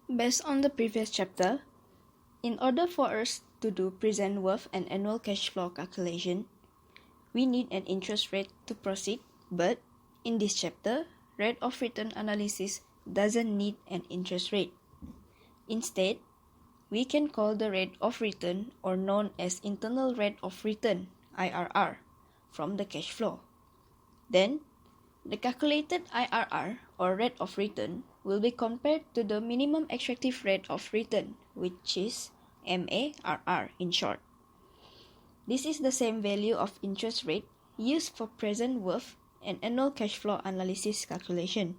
Based on the previous chapter, in order for us to do present worth and annual cash flow calculation, we need an interest rate to proceed, but in this chapter, rate of return analysis doesn't need an interest rate. Instead, we can call the rate of return, or known as internal rate of return, IRR, from the cash flow. Then, the calculated IRR, or rate of return, will be compared to the minimum extractive rate of return, which is MARR in short. This is the same value of interest rate used for present worth and annual cash flow analysis calculation.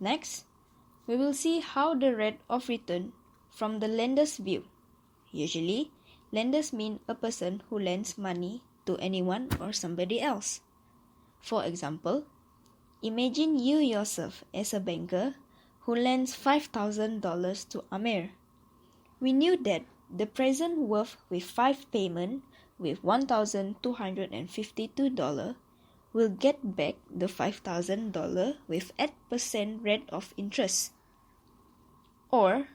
Next, we will see how the rate of return from the lender's view. Usually, lenders mean a person who lends money to anyone or somebody else. For example, imagine you yourself as a banker who lends $5,000 to Amir. We knew that the present worth with 5 payment with $1,252 will get back the $5,000 with 8% rate of interest. Or,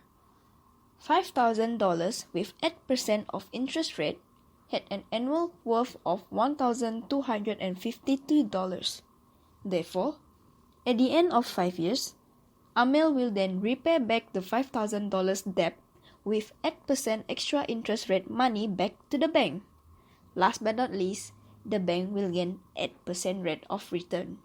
$5,000 with 8% of interest rate had an annual worth of $1,252. Therefore, at the end of 5 years, Amel will then repay back the $5,000 debt with 8% extra interest rate money back to the bank. Last but not least, the bank will gain 8% rate of return.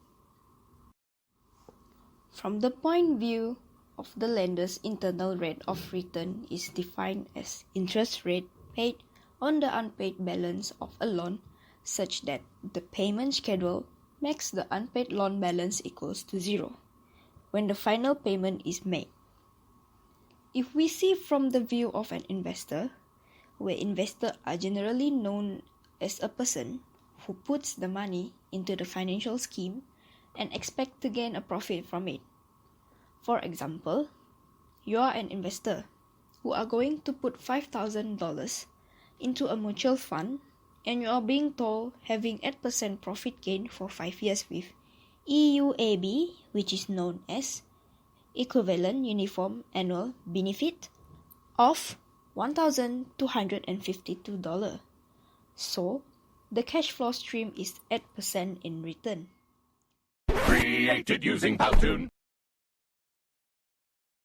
From the point of view of the lender's internal rate of return is defined as interest rate paid on the unpaid balance of a loan such that the payment schedule makes the unpaid loan balance equals to 0 when the final payment is made. If we see from the view of an investor, where investors are generally known as a person who puts the money into the financial scheme and expect to gain a profit from it. For example, you are an investor who are going to put $5,000 into a mutual fund and you are being told having 8% profit gain for 5 years with EUAB, which is known as Equivalent Uniform Annual Benefit of $1,252. So, the cash flow stream is 8% in return. Created using Powtoon.